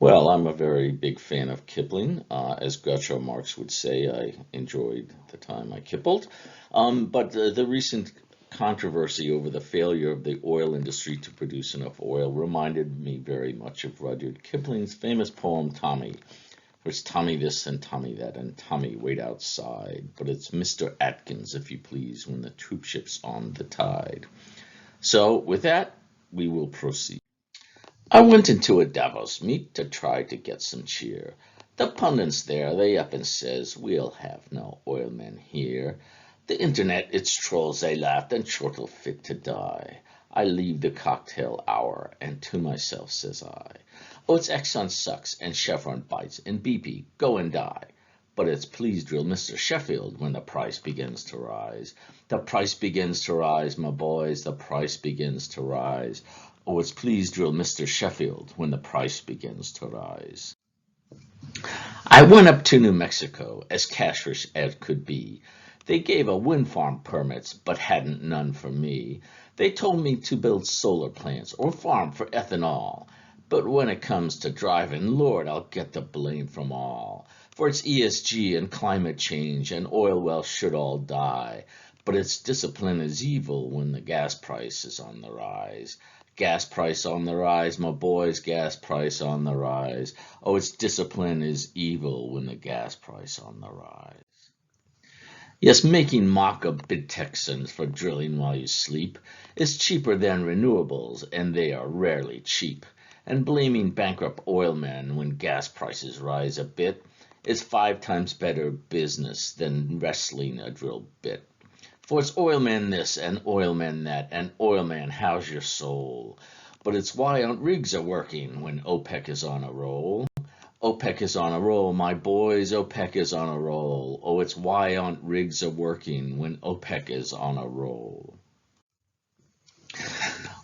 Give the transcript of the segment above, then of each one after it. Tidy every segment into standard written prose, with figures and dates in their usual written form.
Well, I'm a very big fan of Kipling. As Groucho Marx would say, I enjoyed the time I kippled. But the recent controversy over the failure of the oil industry to produce enough oil reminded me very much of Rudyard Kipling's famous poem, Tommy. It's Tommy this and Tommy that, and Tommy wait outside. But it's Mr. Atkins, if you please, when the troop ship's on the tide. So, with that, we will proceed. I went into a Davos meet to try to get some cheer. The pundits there, they up and says, we'll have no oilmen here. The internet, its trolls, they laughed and chortled fit to die. I leave the cocktail hour, and to myself says I, oh, it's Exxon sucks, and Chevron bites, and BP, go and die. But it's please drill Mr. Sheffield when the price begins to rise. The price begins to rise, my boys, the price begins to rise. Oh, it's please drill Mr. Sheffield when the price begins to rise. I went up to New Mexico as cash-rich as could be. They gave a wind farm permits, but hadn't none for me. They told me to build solar plants or farm for ethanol. But when it comes to driving, Lord, I'll get the blame from all. For it's ESG and climate change and oil wells should all die. But its discipline is evil when the gas price is on the rise. Gas price on the rise, my boys, gas price on the rise. Oh, its discipline is evil when the gas price on the rise. Yes, making mock of big Texans for drilling while you sleep is cheaper than renewables, and they are rarely cheap. And blaming bankrupt oilmen when gas prices rise a bit is 5 times better business than wrestling a drill bit. For it's oilmen this and oilmen that, and oilman, how's your soul? But it's why aren't rigs are working when OPEC is on a roll? OPEC is on a roll, my boys, OPEC is on a roll. Oh, it's why aren't rigs are working when OPEC is on a roll?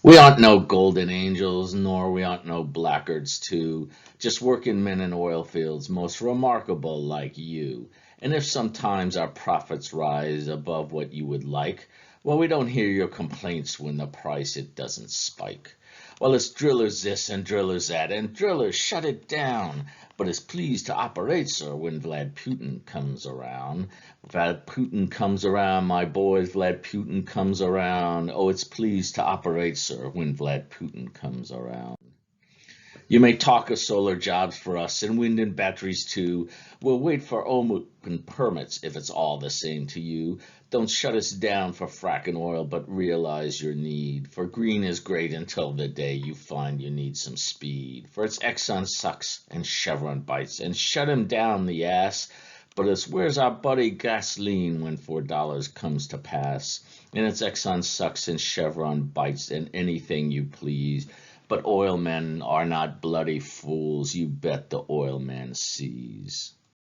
We aren't no golden angels, nor we aren't no blackguards too. Just working men in oil fields, most remarkable like you. And if sometimes our profits rise above what you would like, well, we don't hear your complaints when the price it doesn't spike. Well, it's drillers this and drillers that, and drillers shut it down. But it's pleased to operate, sir, when Vlad Putin comes around. Vlad Putin comes around, my boys, Vlad Putin comes around. Oh, it's pleased to operate, sir, when Vlad Putin comes around. You may talk of solar jobs for us and wind and batteries too. We'll wait for open permits if it's all the same to you. Don't shut us down for fracking oil, but realize your need. For green is great until the day you find you need some speed. For it's Exxon sucks and Chevron bites and shut him down the ass. But it's where's our buddy gasoline when $4 comes to pass? And it's Exxon sucks and Chevron bites and anything you please. But oilmen are not bloody fools, you bet the oilman sees.